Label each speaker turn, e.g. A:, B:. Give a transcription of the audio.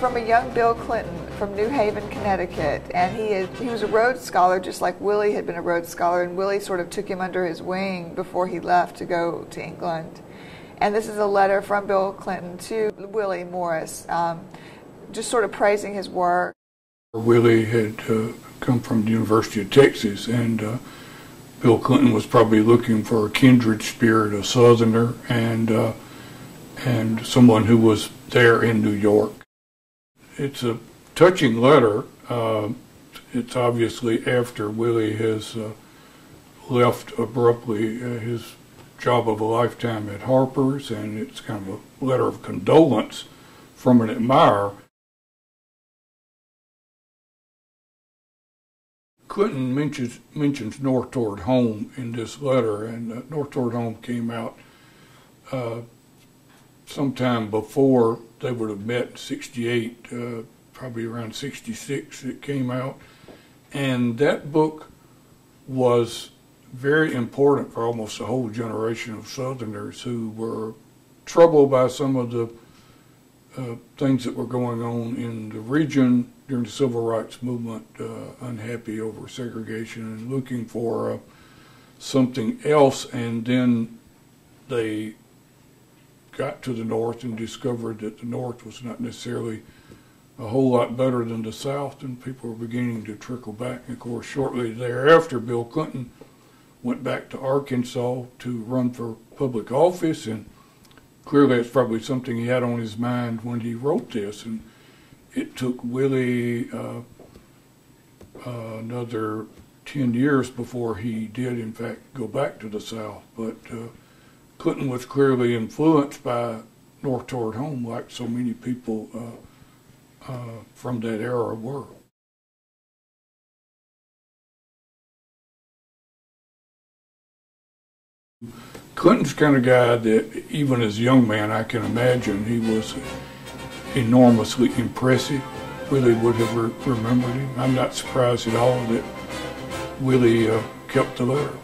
A: from a young Bill Clinton from New Haven, Connecticut, and he was a Rhodes Scholar, just like Willie had been a Rhodes Scholar, and Willie sort of took him under his wing before he left to go to England. And this is a letter from Bill Clinton to Willie Morris, just sort of praising his work.
B: Willie had come from the University of Texas, and Bill Clinton was probably looking for a kindred spirit, a Southerner, and someone who was there in New York. It's a touching letter. It's obviously after Willie has left abruptly his job of a lifetime at Harper's, and it's kind of a letter of condolence from an admirer. Clinton mentions North Toward Home in this letter, and North Toward Home came out sometime before they would have met in '68, probably around '66 it came out. And that book was very important for almost a whole generation of Southerners who were troubled by some of the things that were going on in the region during the Civil Rights Movement, unhappy over segregation and looking for something else. And then they got to the North and discovered that the North was not necessarily a whole lot better than the South, and people were beginning to trickle back. And of course, shortly thereafter, Bill Clinton went back to Arkansas to run for public office, and clearly it's probably something he had on his mind when he wrote this. And it took Willie another 10 years before he did, in fact, go back to the South. But Clinton was clearly influenced by North Toward Home, like so many people from that era were. Clinton's the kind of guy that, even as a young man, I can imagine he was enormously impressive. Willie would have remembered him. I'm not surprised at all that Willie kept the letter.